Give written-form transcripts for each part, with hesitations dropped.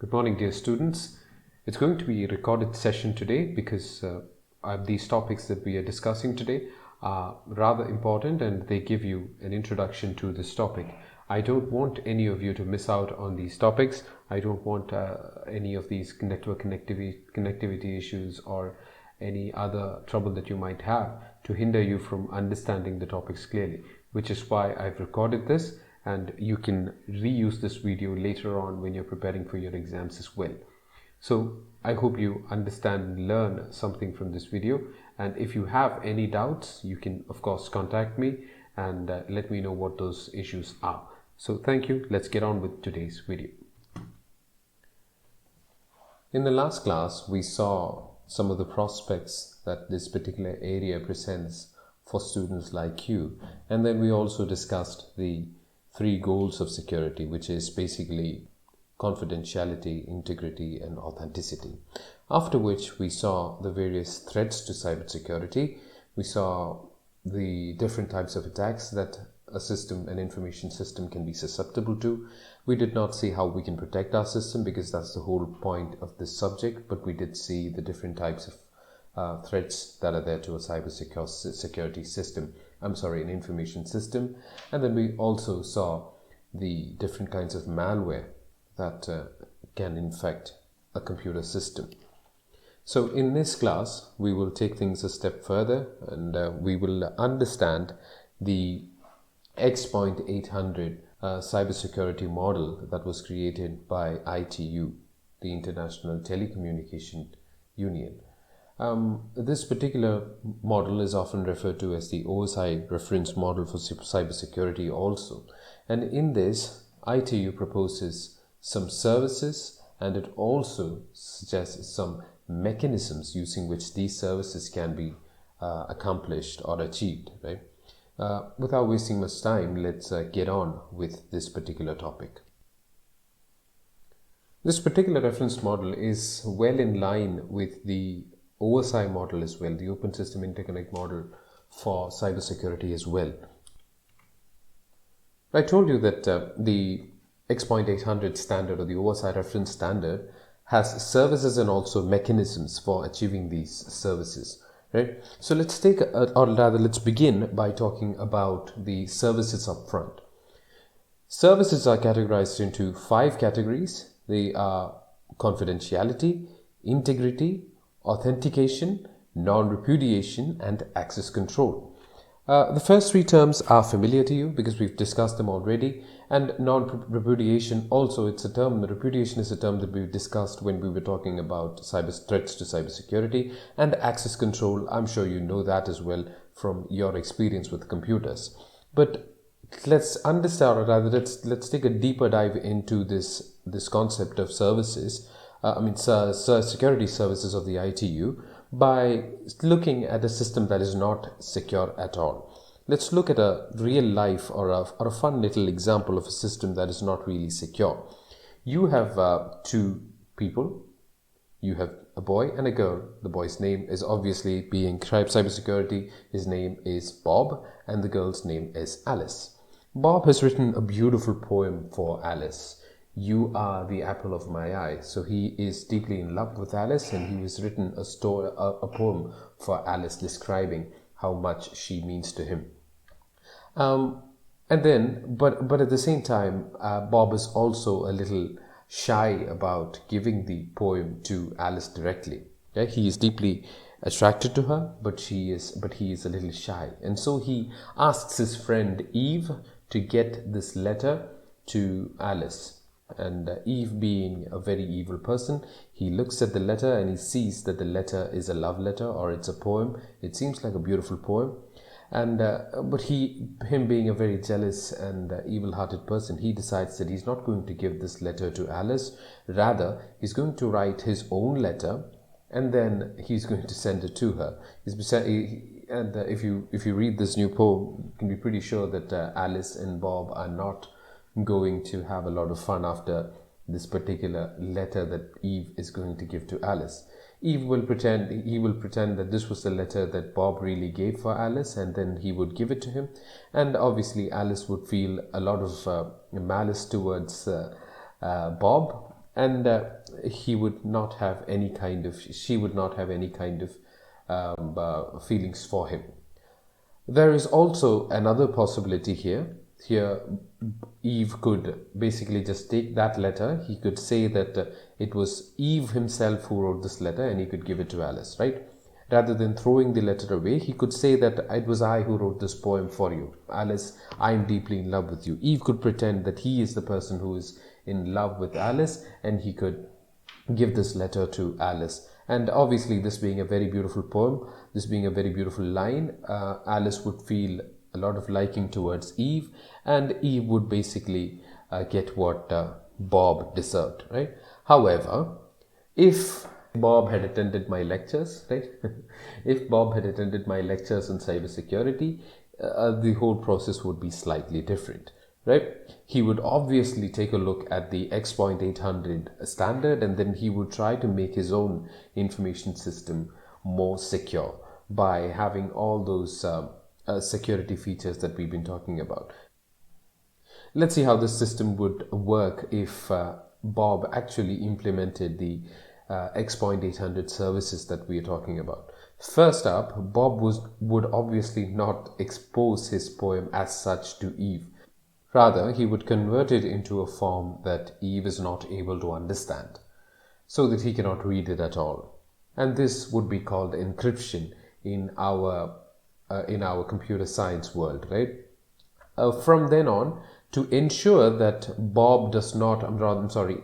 Good morning, dear students. It's going to be a recorded session today because these topics that we are discussing today are rather important and they give you an introduction to this topic. I don't want any of you to miss out on these topics. I don't want any of these network connectivity issues or any other trouble that you might have to hinder you from understanding the topics clearly, which is why I've recorded this. And you can reuse this video later on when you're preparing for your exams as well. So I hope you understand and learn something from this video. And if you have any doubts, you can of course contact me and let me know what those issues are. So thank you. Let's get on with today's video. In the last class, we saw some of the prospects that this particular area presents for students like you. And then we also discussed the three goals of security, which is basically confidentiality, integrity, and authenticity. After which we saw the various threats to cybersecurity. We saw the different types of attacks that an information system can be susceptible to. We did not see how we can protect our system because that's the whole point of this subject, but we did see the different types of threats that are there to a cybersecurity system. An information system. And then we also saw the different kinds of malware that can infect a computer system. So in this class, we will take things a step further and we will understand the X.800 cybersecurity model that was created by ITU, the International Telecommunication Union. This particular model is often referred to as the OSI reference model for cybersecurity also. And in this, ITU proposes some services and it also suggests some mechanisms using which these services can be accomplished or achieved. Right? Without wasting much time, let's get on with this particular topic. This particular reference model is well in line with the OSI model as well, the Open System Interconnect model for cybersecurity as well. I told you that the X.800 standard or the OSI reference standard has services and also mechanisms for achieving these services. Right? So let's begin by talking about the services up front. Services are categorized into 5 categories. They are confidentiality, integrity, authentication, non-repudiation, and access control. The first 3 terms are familiar to you because we've discussed them already. And non-repudiation also, it's a term, repudiation is a term that we've discussed when we were talking about threats to cybersecurity. And access control, I'm sure you know that as well from your experience with computers. But let's understand, or rather let's take a deeper dive into this concept of services. Security services of the ITU by looking at a system that is not secure at all. Let's look at a real life or a fun little example of a system that is not really secure. You have 2 people. You have a boy and a girl. The boy's name is obviously, being cybersecurity, his name is Bob and the girl's name is Alice. Bob has written a beautiful poem for Alice. You are the apple of my eye. So he is deeply in love with Alice and he has written a poem for Alice describing how much she means to him. But at the same time, Bob is also a little shy about giving the poem to Alice directly. Yeah, he is deeply attracted to her, but he is a little shy. And so he asks his friend Eve to get this letter to Alice. And Eve, being a very evil person, he looks at the letter and he sees that the letter is a love letter or it's a poem. It seems like a beautiful poem. And but him being a very jealous and evil-hearted person, he decides that he's not going to give this letter to Alice. Rather, he's going to write his own letter and then he's going to send it to her. If you read this new poem, you can be pretty sure that Alice and Bob are not going to have a lot of fun after this particular letter that Eve is going to give to Alice. He will pretend that this was the letter that Bob really gave for Alice, and then he would give it to him. And obviously Alice would feel a lot of malice towards Bob, and he would not have any kind of, she would not have any kind of feelings for him. There is also another possibility here. Here, Eve could basically just take that letter. He could say that it was Eve himself who wrote this letter, and he could give it to Alice, right? Rather than throwing the letter away, he could say that it was I who wrote this poem for you. Alice, I am deeply in love with you. Eve could pretend that he is the person who is in love with Alice, and he could give this letter to Alice. And obviously, this being a very beautiful poem, this being a very beautiful line, Alice would feel a lot of liking towards Eve, and Eve would basically get what Bob deserved, right? However, if Bob had attended my lectures, right? If Bob had attended my lectures on cybersecurity, the whole process would be slightly different, right? He would obviously take a look at the X.800 standard, and then he would try to make his own information system more secure by having all those security features that we've been talking about. Let's see how this system would work if Bob actually implemented the X.800 services that we are talking about. First up, Bob would obviously not expose his poem as such to Eve. Rather, he would convert it into a form that Eve is not able to understand, so that he cannot read it at all. And this would be called encryption in our computer science world, right? From then on, to ensure that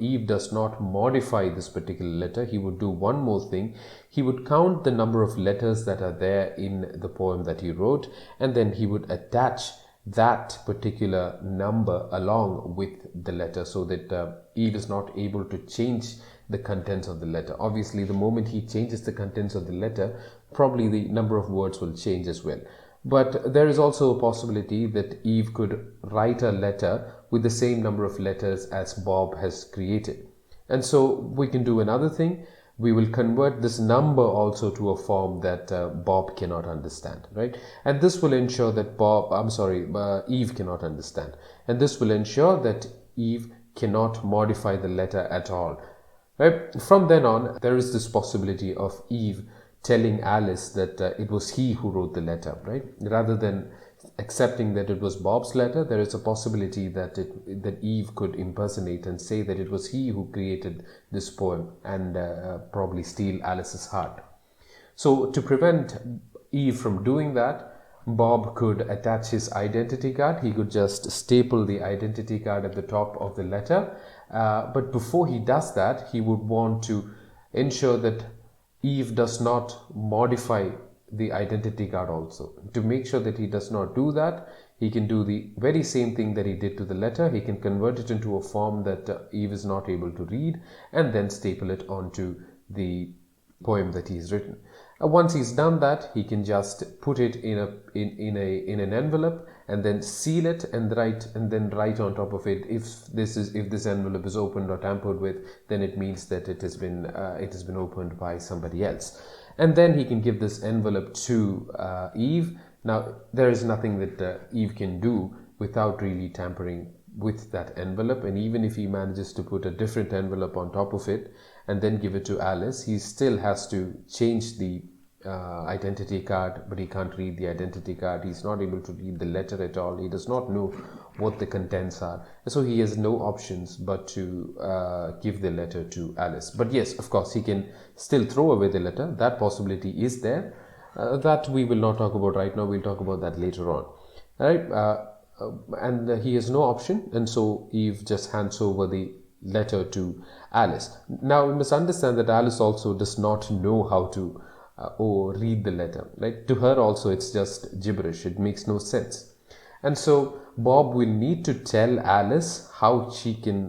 Eve does not modify this particular letter, he would do one more thing. He would count the number of letters that are there in the poem that he wrote, and then he would attach that particular number along with the letter, so that Eve is not able to change the contents of the letter. Obviously, the moment he changes the contents of the letter, probably the number of words will change as well. But there is also a possibility that Eve could write a letter with the same number of letters as Bob has created. And so we can do another thing. We will convert this number also to a form that Bob cannot understand, right? And this will ensure that Eve cannot understand. And this will ensure that Eve cannot modify the letter at all, right? From then on, there is this possibility of Eve telling Alice that it was he who wrote the letter, right? Rather than accepting that it was Bob's letter, there is a possibility that Eve could impersonate and say that it was he who created this poem, and probably steal Alice's heart. So to prevent Eve from doing that, Bob could attach his identity card. He could just staple the identity card at the top of the letter. But before he does that, he would want to ensure that Eve does not modify the identity card also. To make sure that he does not do that, he can do the very same thing that he did to the letter. He can convert it into a form that Eve is not able to read, and then staple it onto the poem that he's written. Once he's done that, he can just put it in an envelope and then seal it and write on top of it, if this envelope is opened or tampered with, then it means that it has been opened by somebody else. And then he can give this envelope to Eve. Now, there is nothing that Eve can do without really tampering with that envelope, and even if he manages to put a different envelope on top of it and then give it to Alice, he still has to change the identity card, but he can't read the identity card. He's not able to read the letter at all. He does not know what the contents are, so he has no options but to give the letter to Alice. But yes, of course, he can still throw away the letter. That possibility is there. That we will not talk about right now. We'll talk about that later on. All right. And he has no option, and so Eve just hands over the letter to Alice. Now, we must understand that Alice also does not know how to read the letter, right? To her also, it's just gibberish. It makes no sense. And so Bob will need to tell Alice how she can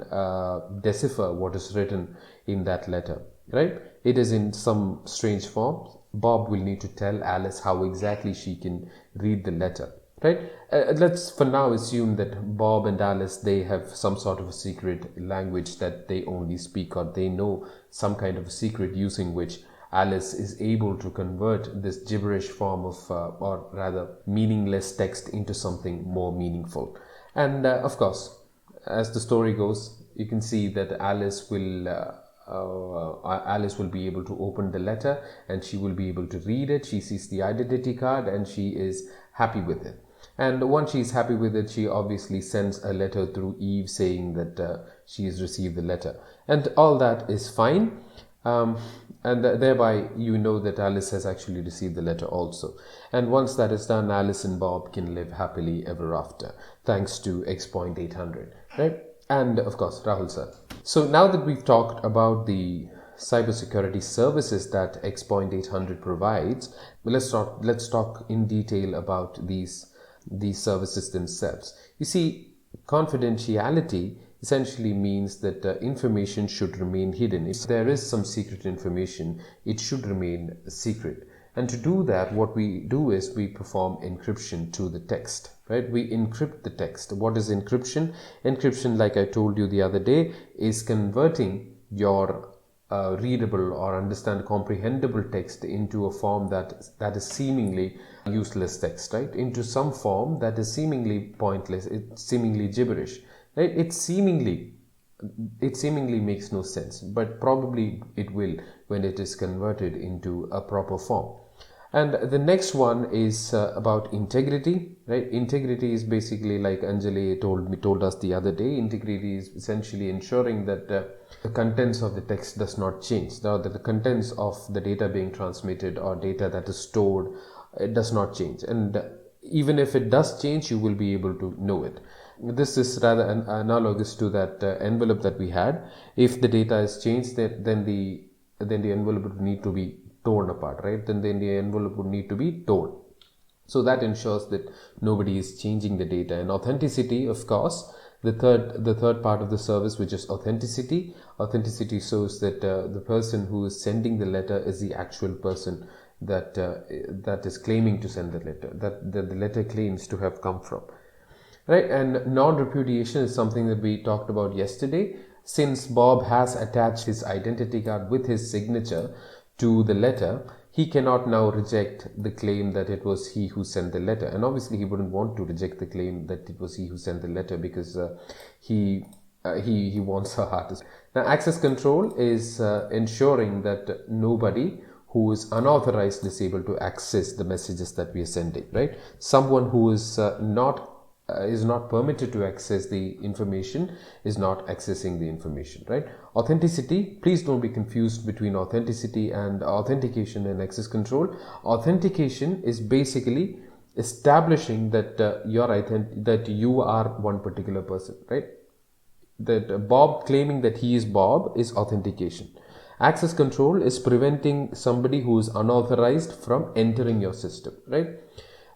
decipher what is written in that letter, right? It is in some strange form. Bob will need to tell Alice how exactly she can read the letter, right? Let's for now assume that Bob and Alice, they have some sort of a secret language that they only speak, or they know some kind of a secret using which Alice is able to convert this gibberish form of, or rather meaningless text into something more meaningful. And of course, as the story goes, you can see that Alice will be able to open the letter and she will be able to read it. She sees the identity card and she is happy with it. And once she is happy with it, she obviously sends a letter through Eve saying that she has received the letter. And all that is fine. And thereby you know that Alice has actually received the letter also. And once that is done, Alice and Bob can live happily ever after, thanks to X.800, right? And of course, Rahul sir. So now that we've talked about the cybersecurity services that X.800 provides, let's talk in detail about these services themselves. You see, confidentiality essentially means that information should remain hidden. If there is some secret information, it should remain secret. And to do that, what we do is we perform encryption to the text, right? We encrypt the text. What is encryption? Encryption, like I told you the other day, is converting your readable or comprehensible text into a form that is seemingly useless text, right? Into some form that is seemingly pointless, it's seemingly gibberish, right? It seemingly makes no sense, but probably it will when it is converted into a proper form. And the next one is about integrity, right? Integrity is basically, like Anjali told us the other day, integrity is essentially ensuring that the contents of the text does not change. That the contents of the data being transmitted or data that is stored, it does not change. And even if it does change, you will be able to know it. This is rather analogous to that envelope that we had. If the data is changed, then the envelope would need to be torn apart, right? Then the envelope would need to be torn. So that ensures that nobody is changing the data. And authenticity, of course, the third part of the service, which is authenticity. Authenticity shows that the person who is sending the letter is the actual person that is claiming to send the letter, that the letter claims to have come from, right? And non-repudiation is something that we talked about yesterday. Since Bob has attached his identity card with his signature to the letter, he cannot now reject the claim that it was he who sent the letter. And obviously he wouldn't want to reject the claim that it was he who sent the letter, because he wants her heart. Now, access control is ensuring that nobody who is unauthorized is able to access the messages that we are sending, right? Someone who is not permitted to access the information is not accessing the information, right? Authenticity, please don't be confused between authenticity and authentication and access control. Authentication is basically establishing that that you are one particular person, right? That Bob claiming that he is Bob is authentication. Access control is preventing somebody who is unauthorized from entering your system, right?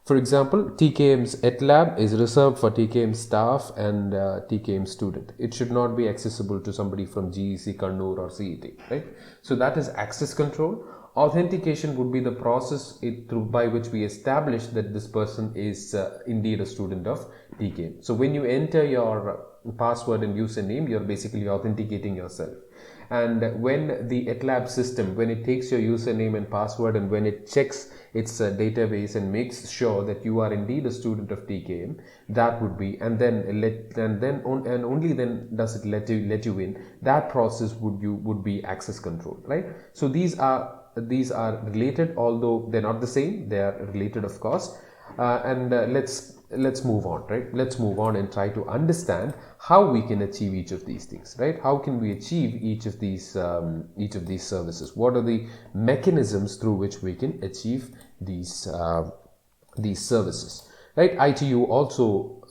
For example, TKM's ETLab is reserved for TKM staff and TKM student. It should not be accessible to somebody from GEC, Kannur or CET, right? So that is access control. Authentication would be the process by which we establish that this person is indeed a student of TKM. So when you enter your password and username, you're basically authenticating yourself. And when the ETLab system, when it takes your username and password and when it checks its database and makes sure that you are indeed a student of TKM, that would be, and only then does it let you in. That process would be access control, right? So these are related, although they're not the same. They are related, of course. Let's move on, right? Let's move on and try to understand how we can achieve each of these things, right? How can we achieve each of these services? What are the mechanisms through which we can achieve these services, right? ITU also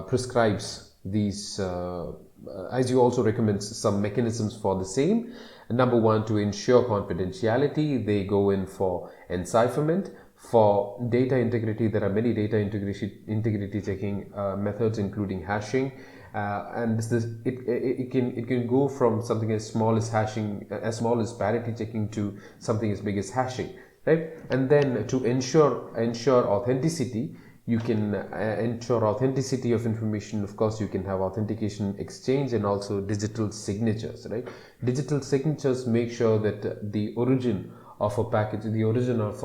prescribes these. ITU also recommends some mechanisms for the same. Number one, to ensure confidentiality, they go in for encipherment. For data integrity, there are many data integrity checking methods, including hashing, and it can go from something as small as hashing, as small as parity checking, to something as big as hashing, right? And then to ensure authenticity, you can ensure authenticity of information. Of course, you can have authentication exchange and also digital signatures, right? Digital signatures make sure that the origin of a package, the origin of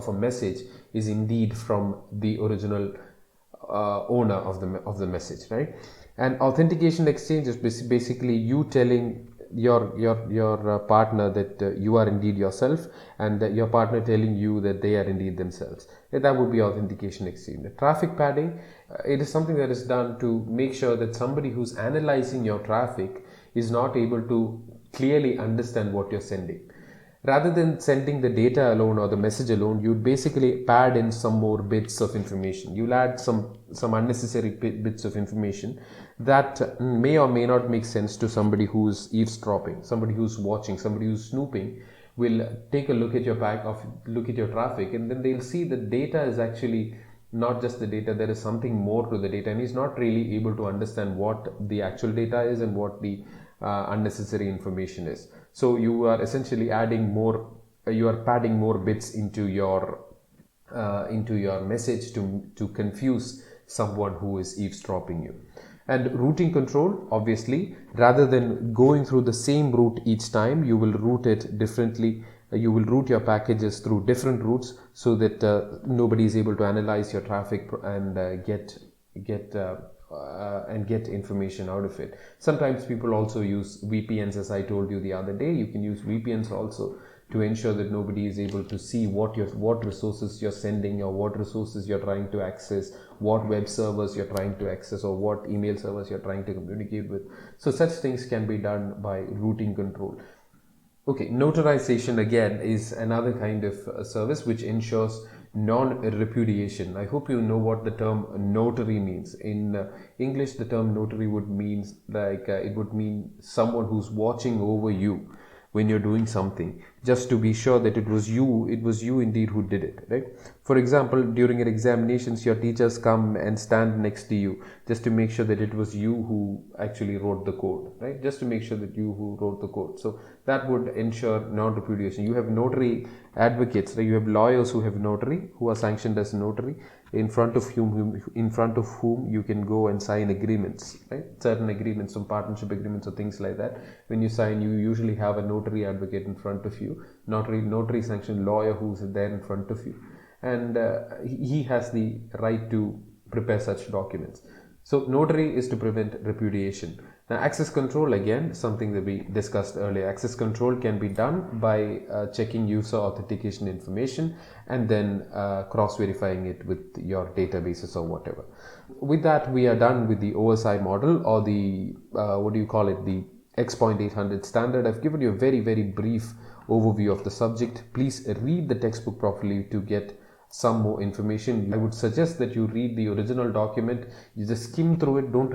a message is indeed from the original owner of the message, right? And authentication exchange is basically you telling your partner that you are indeed yourself, and that your partner telling you that they are indeed themselves. That would be authentication exchange. The traffic padding, it is something that is done to make sure that somebody who's analyzing your traffic is not able to clearly understand what you're sending. Rather than sending the data alone or the message alone, you'd basically pad in some more bits of information. You'll add some unnecessary bits of information that may or may not make sense to somebody who's eavesdropping, somebody who's watching, somebody who's snooping. Will take a look at your look at your traffic, and then they'll see that data is actually not just the data. There is something more to the data, and he's not really able to understand what the actual data is and what the unnecessary information is. So you are essentially adding more, you are padding more bits into your message to confuse someone who is eavesdropping you. And routing control, obviously, rather than going through the same route each time, you will route it differently. You will route your packages through different routes so that nobody is able to analyze your traffic and get information out of it. Sometimes people also use VPNs, as I told you the other day. You can use VPNs also to ensure that nobody is able to see what resources you're sending, or what resources you're trying to access, what web servers you're trying to access, or what email servers you're trying to communicate with. So such things can be done by routing control. Okay, notarization again is another kind of service which ensures non-repudiation. I hope you know what the term notary means. In English, the term notary would mean it would mean someone who's watching over you when you're doing something, just to be sure that it was you indeed who did it, right? For example, during your examinations, your teachers come and stand next to you just to make sure that it was you who actually wrote the code, right? Just to make sure that you who wrote the code. So that would ensure non-repudiation. You have notary advocates, right? You have lawyers who have notary, who are sanctioned as notary, in front of whom you can go and sign agreements, right? Certain agreements, some partnership agreements or things like that. When you sign, you usually have a notary advocate in front of you, notary sanctioned lawyer who's there in front of you, and he has the right to prepare such documents. So notary is to prevent repudiation. Now access control, again, something that we discussed earlier. Access control can be done by checking user authentication information and then cross-verifying it with your databases or whatever. With that, we are done with the OSI model, or the the X.800 standard. I've given you a very, very brief overview of the subject. Please read the textbook properly to get some more information. I would suggest that you read the original document. You just skim through it. Don't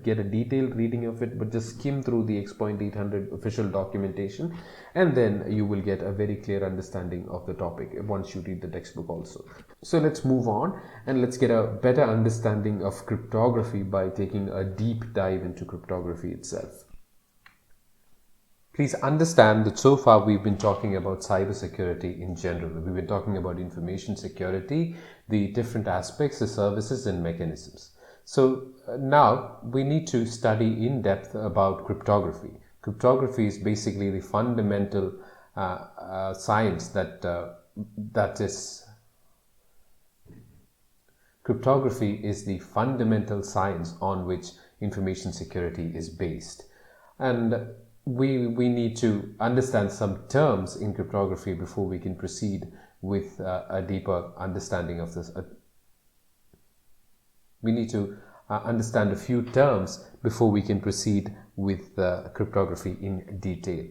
get a detailed reading of it, but just skim through the X.800 official documentation, and then you will get a very clear understanding of the topic once you read the textbook also. So let's move on and let's get a better understanding of cryptography by taking a deep dive into cryptography itself. Please understand that so far we've been talking about cybersecurity in general. We've been talking about information security, the different aspects, the services and mechanisms. So now we need to study in depth about cryptography. Cryptography is basically the fundamental science Cryptography is the fundamental science on which information security is based. And we need to understand some terms in cryptography before we can proceed with a deeper understanding of this. We need to understand a few terms before we can proceed with cryptography in detail.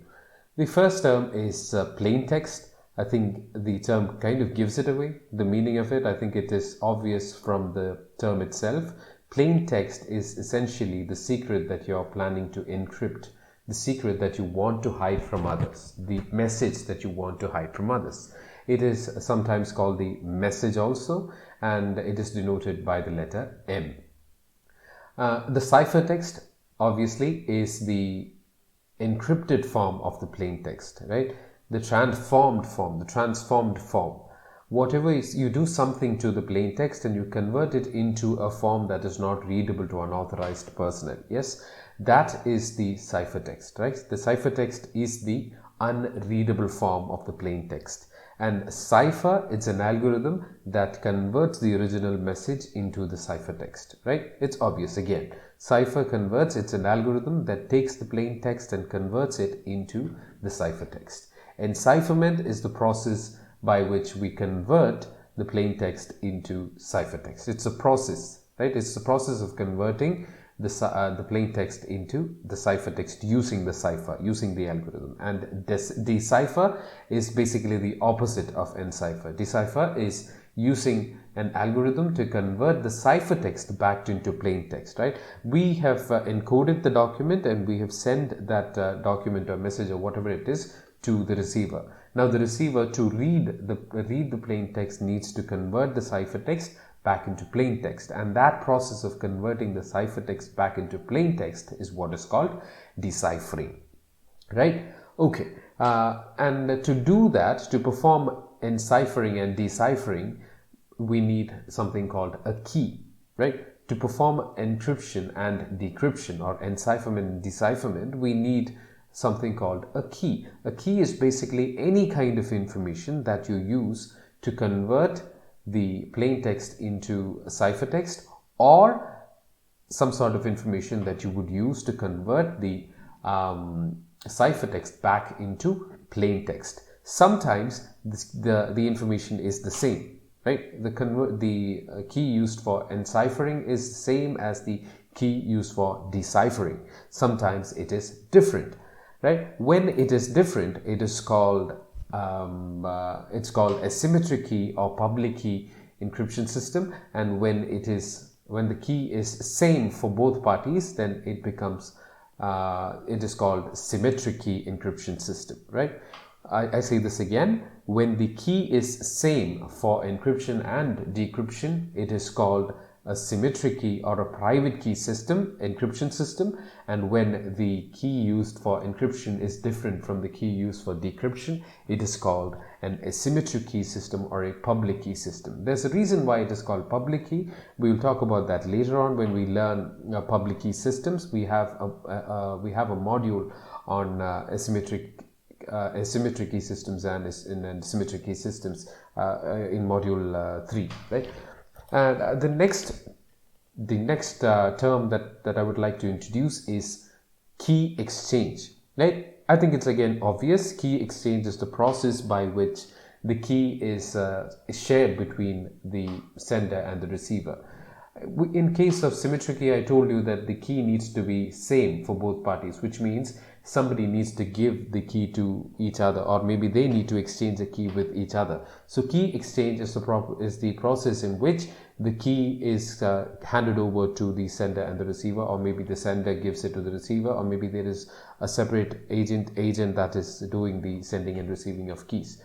The first term is plain text. I think the term kind of gives it away, the meaning of it. I think it is obvious from the term itself. Plain text is essentially the secret that you're planning to encrypt, the secret that you want to hide from others, the message that you want to hide from others. It is sometimes called the message also, and it is denoted by the letter M. The ciphertext obviously is the encrypted form of the plain text, right? The transformed form. Whatever is, you do something to the plain text and you convert it into a form that is not readable to unauthorized personnel. Yes, that is the ciphertext, right? The ciphertext is the unreadable form of the plain text. And cipher, it's an algorithm that converts the original message into the ciphertext, right? It's obvious again. Cipher converts, it's an algorithm that takes the plain text and converts it into the ciphertext. Encipherment is the process by which we convert the plain text into ciphertext. It's a process, right? It's the process of converting the plain text into the ciphertext using the cipher, using the algorithm. And decipher is basically the opposite of encipher. Decipher is using an algorithm to convert the ciphertext back into plain text, right? We have encoded the document and we have sent that document or message or whatever it is to the receiver. Now the receiver, to read the plain text, needs to convert the ciphertext back into plain text, and that process of converting the ciphertext back into plain text is what is called deciphering, right? Okay, and to do that, to perform enciphering and deciphering, we need something called a key, right? To perform encryption and decryption, or encipherment and decipherment, we need something called a key. A key is basically any kind of information that you use to convert the plain text into a ciphertext, or some sort of information that you would use to convert the ciphertext back into plain text. Sometimes the information is the same, right? The key used for enciphering is the same as the key used for deciphering. Sometimes it is different, right? When it is different, it is called it's called a symmetric key or public key encryption system, and when the key is same for both parties, then it becomes it is called symmetric key encryption system, right? I say this again. When the key is same for encryption and decryption, it is called a symmetric key or a private key system, encryption system. And when the key used for encryption is different from the key used for decryption, it is called an asymmetric key system or a public key system. There's a reason why it is called public key. We will talk about that later on when we learn public key systems. We have a module on asymmetric key systems and symmetric key systems in module 3, right? And the next term that I would like to introduce is key exchange, right? I think it's again obvious. Key exchange is the process by which the key is shared between the sender and the receiver. In case of symmetric key, I told you that the key needs to be same for both parties, which means somebody needs to give the key to each other, or maybe they need to exchange a key with each other. So key exchange is the process in which the key is handed over to the sender and the receiver, or maybe the sender gives it to the receiver, or maybe there is a separate agent that is doing the sending and receiving of keys.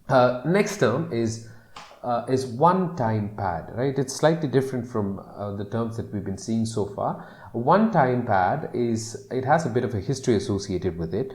Next term is one-time pad, right? It's slightly different from the terms that we've been seeing so far. One-time pad it has a bit of a history associated with it.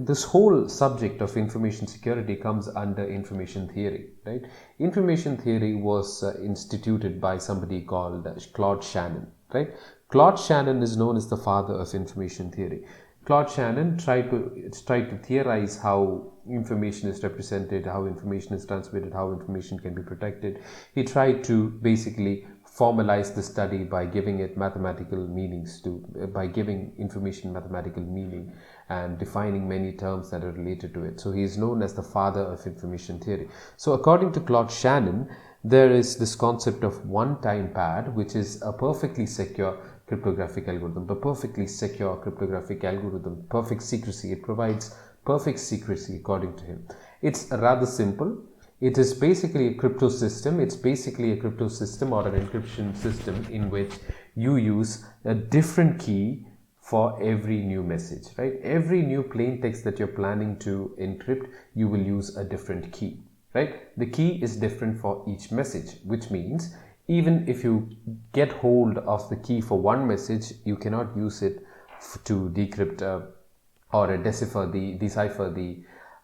This whole subject of information security comes under information theory, right? Information theory was instituted by somebody called Claude Shannon, right? Claude Shannon is known as the father of information theory. Claude Shannon tried to theorize how information is represented, how information is transmitted, how information can be protected. He tried to basically formalize the study by giving it mathematical meanings by giving information mathematical meaning and defining many terms that are related to it. So he is known as the father of information theory. So according to Claude Shannon, there is this concept of one-time pad, which is a perfectly secure cryptographic algorithm, the perfectly secure cryptographic algorithm, perfect secrecy. It provides perfect secrecy according to him. It's rather simple. It is basically a crypto system. It's basically a crypto system or an encryption system in which you use a different key for every new message, right? Every new plain text that you're planning to encrypt, you will use a different key, right? The key is different for each message, which means even if you get hold of the key for one message, you cannot use it to decrypt or decipher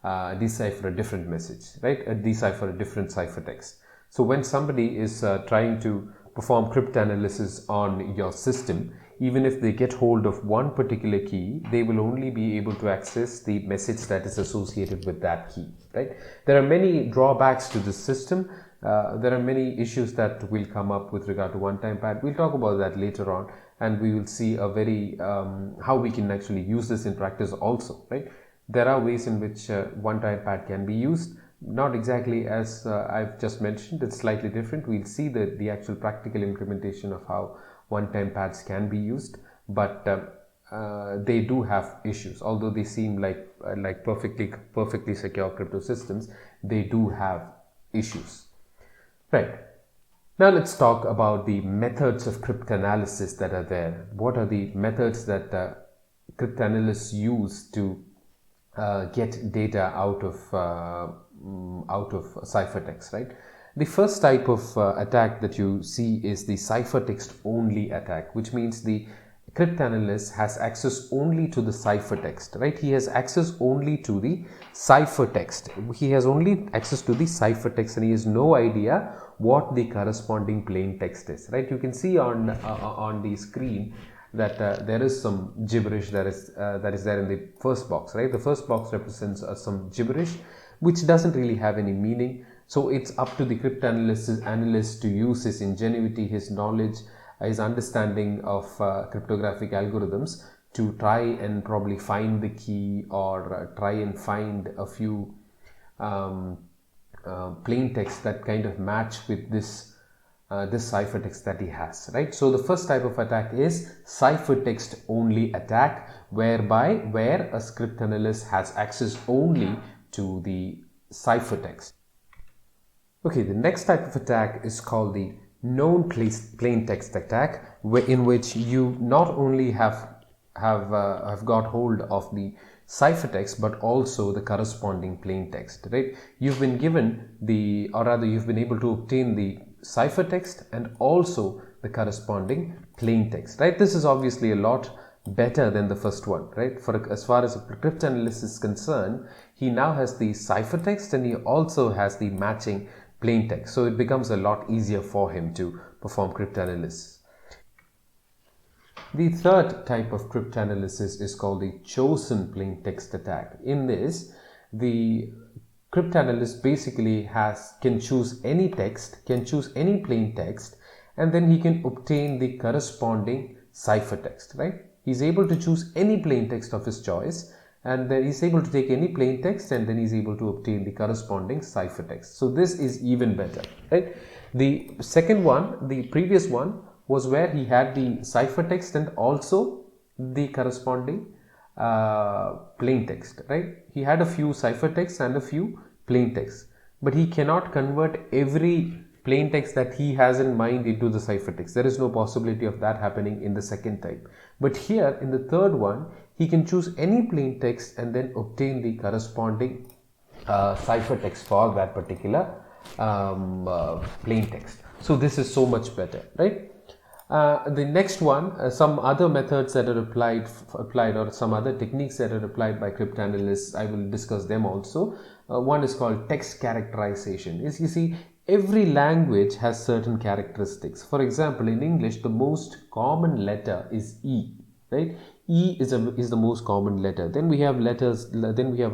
a different message, right? Decipher a different ciphertext. So when somebody is trying to perform cryptanalysis on your system, even if they get hold of one particular key, they will only be able to access the message that is associated with that key, right? There are many drawbacks to this system. There are many issues that will come up with regard to one-time pad. We'll talk about that later on, and we will see a very how we can actually use this in practice also, right? There are ways in which one-time pad can be used, not exactly as I've just mentioned. It's slightly different. We'll see the actual practical implementation of how one-time pads can be used, but they do have issues. Although they seem like perfectly secure crypto systems, they do have issues. Right. Now let's talk about the methods of cryptanalysis that are there. What are the methods that cryptanalysts use to get data out of ciphertext, right? The first type of attack that you see is the ciphertext only attack, which means the cryptanalyst has access only to the ciphertext, right? He has access only to the ciphertext. He has only access to the ciphertext, and he has no idea what the corresponding plain text is, right? You can see on the screen that there is some gibberish that is there in the first box, right? The first box represents some gibberish which doesn't really have any meaning. So it's up to the cryptanalyst to use his ingenuity, his knowledge, his understanding of cryptographic algorithms to try and probably find the key, or try and find a few plain text that kind of match with this ciphertext that he has, right? So the first type of attack is ciphertext only attack, where a cryptanalyst has access only to the ciphertext. Okay, the next type of attack is called the known plain text attack, in which you not only have got hold of the ciphertext but also the corresponding plain text, right? You've been given you've been able to obtain the ciphertext and also the corresponding plain text, right? This is obviously a lot better than the first one, right? As far as a cryptanalyst is concerned, he now has the ciphertext and he also has the matching plain text, so it becomes a lot easier for him to perform cryptanalysis. The third type of cryptanalysis is called the chosen plain text attack. In this, the cryptanalyst basically can choose any text, can choose any plain text, and then he can obtain the corresponding ciphertext, right? He's able to choose any plain text of his choice, and then he's able to take any plain text and then he's able to obtain the corresponding ciphertext. So this is even better, right? The second one, the previous one, was where he had the ciphertext and also the corresponding plain text, right? He had a few ciphertexts and a few plain texts, but he cannot convert every plain text that he has in mind into the ciphertext. There is no possibility of that happening in the second type. But here in the third one, he can choose any plain text and then obtain the corresponding ciphertext for that particular plain text. So this is so much better, right? The next one, some other methods that are applied or some other techniques that are applied by cryptanalysts, I will discuss them also. One is called text characterization. You see, every language has certain characteristics. For example, in English, the most common letter is E, right? E is the most common letter. Then we have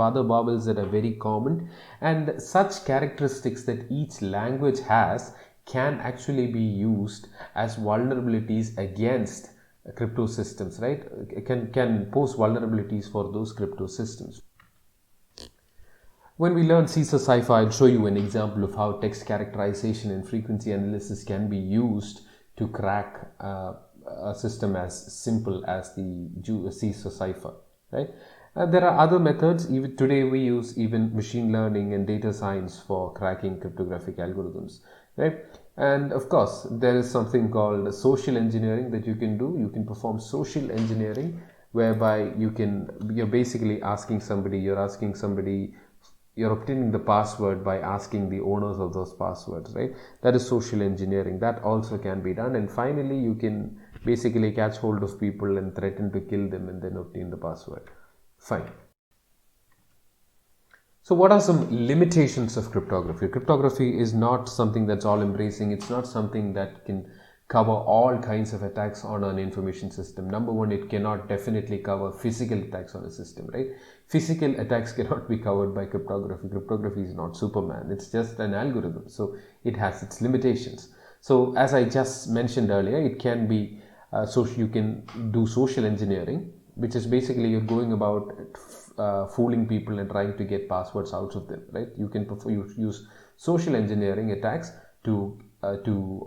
other vowels that are very common, and such characteristics that each language has can actually be used as vulnerabilities against crypto systems, right? Can pose vulnerabilities for those crypto systems. When we learn Caesar cipher, I'll show you an example of how text characterization and frequency analysis can be used to crack a system as simple as the Caesar cipher, right? There are other methods. Even today we use even machine learning and data science for cracking cryptographic algorithms, right? And of course, there is something called social engineering that you can do. You can perform social engineering, whereby you're basically asking somebody, you're obtaining the password by asking the owners of those passwords, right? That is social engineering. That also can be done. And finally, you can basically catch hold of people and threaten to kill them and then obtain the password. Fine. So what are some limitations of cryptography? Cryptography is not something that's all embracing. It's not something that can cover all kinds of attacks on an information system. Number one, it cannot definitely cover physical attacks on a system, right? Physical attacks cannot be covered by cryptography. Cryptography is not Superman. It's just an algorithm. So it has its limitations. So as I just mentioned earlier, it can be, you can do social engineering, which is basically you're going about fooling people and trying to get passwords out of them, right? You can use social engineering attacks to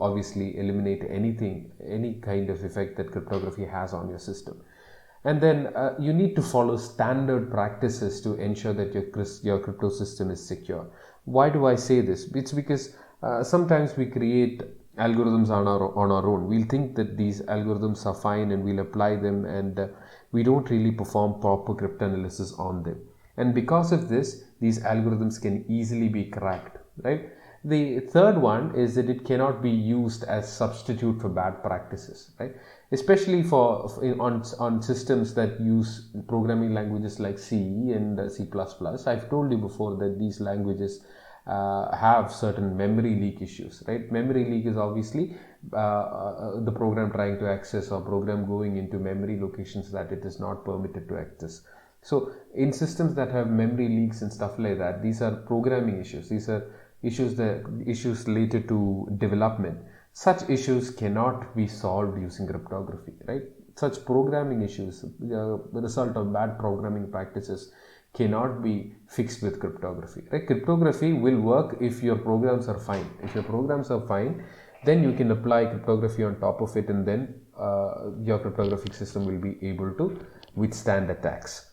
obviously eliminate any kind of effect that cryptography has on your system. And then you need to follow standard practices to ensure that your crypto system is secure. Why do I say this? It's because sometimes we create algorithms on our own. We'll think that these algorithms are fine and we'll apply them, and we don't really perform proper cryptanalysis on them. And because of this, these algorithms can easily be cracked, right? The third one is that it cannot be used as substitute for bad practices, right? Especially on systems that use programming languages like C and C++. I've told you before that these languages have certain memory leak issues, right? Memory leak is obviously the program trying to access or program going into memory locations that it is not permitted to access. So in systems that have memory leaks and stuff like that, these are programming issues. These are issues related to development. Such issues cannot be solved using cryptography, right? Such programming issues, the result of bad programming practices, cannot be fixed with cryptography, right? Cryptography will work if your programs are fine. If your programs are fine, then you can apply cryptography on top of it, and then your cryptographic system will be able to withstand attacks.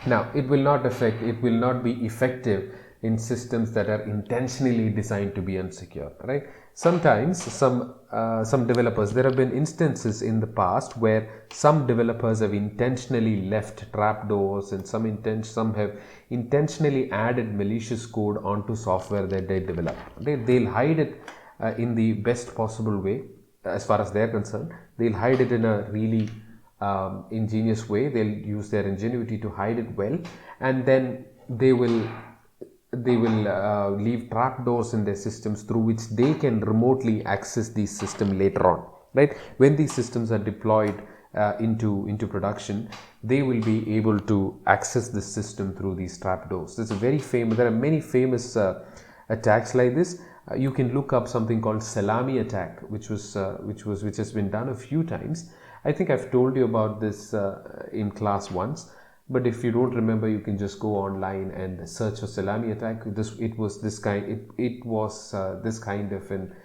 Now, it will not be effective in systems that are intentionally designed to be unsecure, right? Sometimes some developers, there have been instances in the past where some developers have intentionally left trapdoors, and some have intentionally added malicious code onto software that they develop. They'll hide it in the best possible way as far as they're concerned. They'll hide it in a really ingenious way. They'll use their ingenuity to hide it well, and then they will leave trapdoors in their systems through which they can remotely access these systems later on, right? When these systems are deployed into production, they will be able to access the system through these trapdoors. There are many famous attacks like this. You can look up something called salami attack, which has been done a few times. I think I've told you about this in class once. But if you don't remember, you can just go online and search for salami attack. It was this kind of an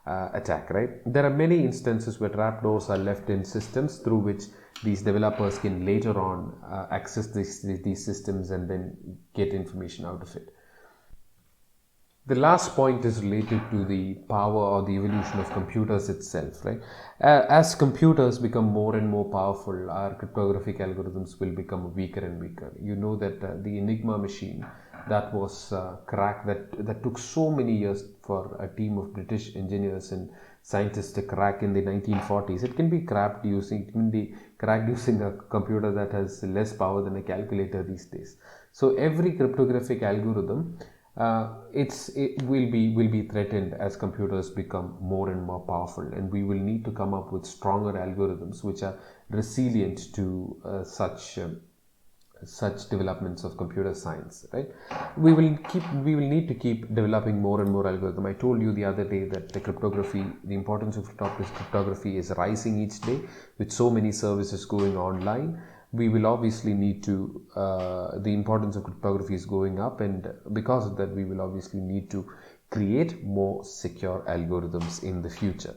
attack, right? There are many instances where trapdoors are left in systems through which these developers can later on access these systems and then get information out of it. The last point is related to the power or the evolution of computers itself, right? As computers become more and more powerful, our cryptographic algorithms will become weaker and weaker. You know that the Enigma machine that was cracked, that took so many years for a team of British engineers and scientists to crack in the 1940s. It can be cracked using a computer that has less power than a calculator these days. So every cryptographic algorithm it will be threatened as computers become more and more powerful, and we will need to come up with stronger algorithms which are resilient to such developments of computer science, right? We will need to keep developing more and more algorithms. I told you the other day that the importance of cryptography is rising each day with so many services going online. We will obviously need to, the importance of cryptography is going up, and because of that, we will obviously need to create more secure algorithms in the future.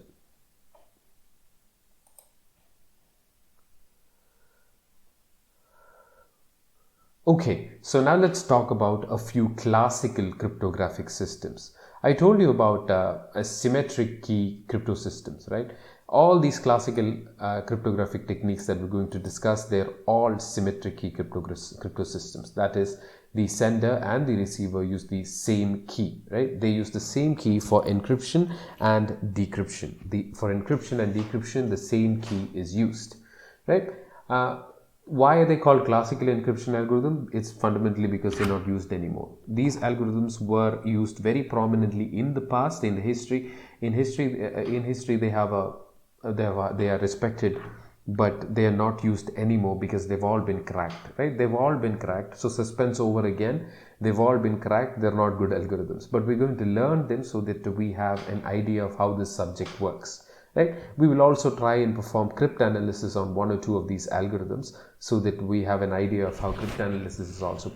Okay, so now let's talk about a few classical cryptographic systems. I told you about symmetric key crypto systems, right? All these classical cryptographic techniques that we're going to discuss, they're all symmetric key crypto systems. That is, the sender and the receiver use the same key, right? They use the same key for encryption and decryption. For encryption and decryption, the same key is used, right? Why are they called classical encryption algorithm? It's fundamentally because they're not used anymore. These algorithms were used very prominently in the past, in history. In history, they have a they are respected, but they are not used anymore because they've all been cracked, right? They've all been cracked. So suspense over again. They've all been cracked. They're not good algorithms, but we're going to learn them so that we have an idea of how this subject works, right? We will also try and perform cryptanalysis on one or two of these algorithms so that we have an idea of how cryptanalysis is also